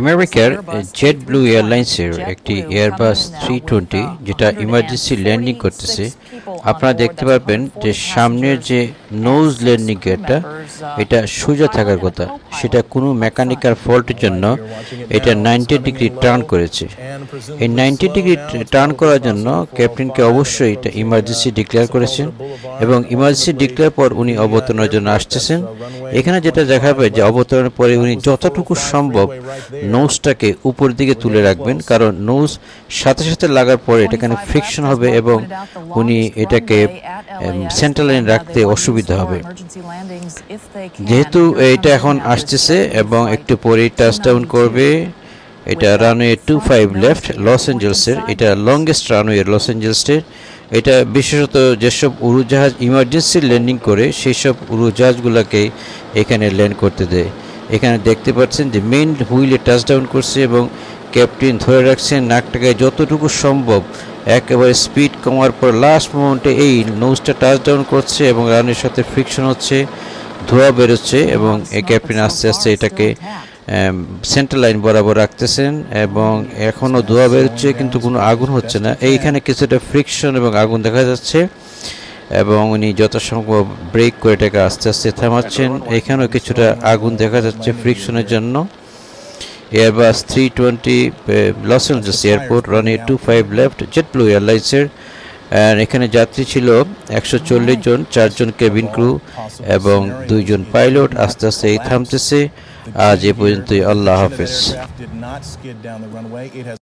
আমেরিকার jet blue এয়ারলাইন্সের একটি এয়ারবাস 320 যেটা ইমার্জেন্সি ল্যান্ডিং করতেছে। আপনারা দেখতে পারবেন যে সামনের যে নোজ ল্যান্ডিং গিয়ারটা এটা সোজা থাকার কথা, সেটা কোনো মেকানিক্যাল ফল্টের জন্য এটা 90 ডিগ্রি টার্ন করেছে। এই 90 ডিগ্রি টার্ন করার জন্য ক্যাপ্টেনকে অবশ্যই এটা ইমার্জেন্সি ডিক্লেয়ার করেছেন এবং ইমার্জেন্সি ডিক্লেয়ার পর উনি অবতরণের জন্য আসতেছেন। এখানে যেটা দেখাবে যে অবতরণের পরে উনি যতটুকু সম্ভব নোজটাকে উপর দিকে তুলে রাখবেন, কারণ নোজ সাথে সাথে লাগার পরে এটা এখানে ফ্রিকশন হবে এবং উনি এটাকে সেন্ট্রাল লাইন রাখতে অসুবিধা হবে। যেহেতু এটা এখন আসতেছে এবং একটু পরেই টাচডাউন করবে, এটা রানওয়ে 25 লেফট লস অ্যাঞ্জেলসের, এটা লংগেস্ট রানওয়ে লস অ্যাঞ্জেলসের। এটা বিশেষত যেসব উড়োজাহাজ ইমার্জেন্সি ল্যান্ডিং করে সেই সব উড়োজাহাজগুলোকে এখানে ল্যান্ড করতে দেয়। এখানে দেখতে পাচ্ছেন যে মেইন হুইলে টাচডাউন করছে এবং ক্যাপ্টেন ধরে রাখছেন নাকটাকে যতটুকু সম্ভব, একেবারে স্পিড কমার পর লাস্ট মোমেন্টে এই নোজটা টাচডাউন করছে এবং রানের সাথে ফ্রিকশন হচ্ছে, ধোঁয়া বেরোচ্ছে এবং এই ক্যাপ্টেন আস্তে আস্তে এটাকে সেন্ট্রাল লাইন বরাবর রাখতেছেন এবং এখনও ধোঁয়া বেরোচ্ছে কিন্তু কোনো আগুন হচ্ছে না। এইখানে কিছুটা ফ্রিকশন এবং আগুন দেখা যাচ্ছে এবং উনি যথাসম্ভব ব্রেক করে এটাকে আস্তে আস্তে থামাচ্ছেন। এখানেও কিছুটা আগুন দেখা যাচ্ছে ফ্রিকশনের জন্য। Airbus 320 Los Angeles airport runway 25 left JetBlue এয়ারলাইন্সের। এখানে যাত্রী ছিল 140 জন, 4 জন কেবিন ক্রু এবং 2 জন পাইলট। আস্তে আস্তে এই থামতেছে। আজ এ পর্যন্তই। আল্লাহ হাফেজ।